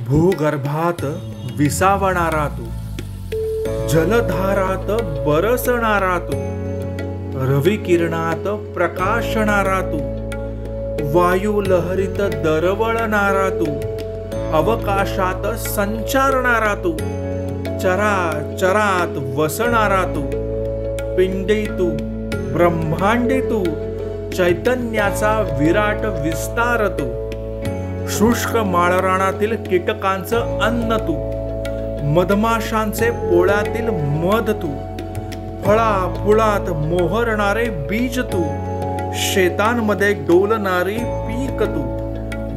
भूगर्भात विसावणारा तू, जलधारात बरसणारा तू, रविकिरणात प्रकाशणारा तू, वायू लहरीत दरवळणारा तू, अवकाशात संचारणारा तू, चराचरात वसणारा तू, पिंडी तू, ब्रह्मांडी तू, चैतन्याचा विराट विस्तार तू, शुष्क माळरानातील कीटकांचं अन्न तू, मधमाशांचे पोळ्यातील मध तू, फळा फुलात मोहरणारे बीज तू, शेतांमध्ये डोलणारी पीक तू,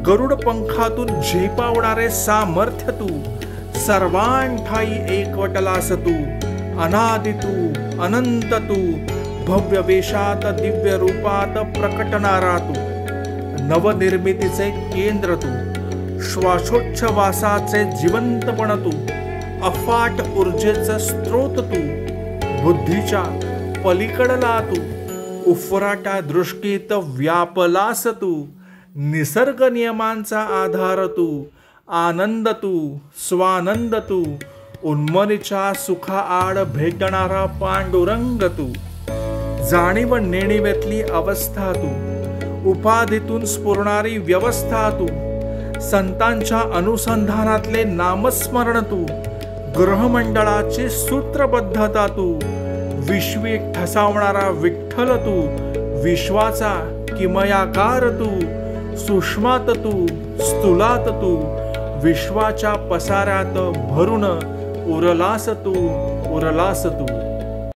गरुड पंखातून झेपावणारे सामर्थ्य तू, सर्वांठाई एकवटलास तू, अनादि तू, अनंत तू, भव्य वेशात दिव्य रूपात प्रकटणारा तू, नवनिर्मितीचे केंद्र तू, श्वासोच्छवासाचे जिवंतपण तू, अफाट ऊर्जेचा स्रोत तू, बुद्धीच्या पलीकडला तू, उफराटा दृष्टीत व्यापलास तू, निसर्ग नियमांचा आधार तू, आनंद तू, स्वानंद तू, उन्मनीच्या सुखाआड भेटणारा पांडुरंग तू, जाणीव नेणिवेतली अवस्था तू, उपाधीतून स्फुरणारी व्यवस्था तू, संतांच्या अनुसंधानातले नामस्मरण तू, ग्रहमंडळाची सूत्रबद्धता तू, विश्वी ठसावणारा विठ्ठल तू, विश्वाचा किमयाकार तू, सूक्ष्मात तू, स्थूलात तू, विश्वाच्या पसाऱ्यात भरून उरलास तू, उरलास तू.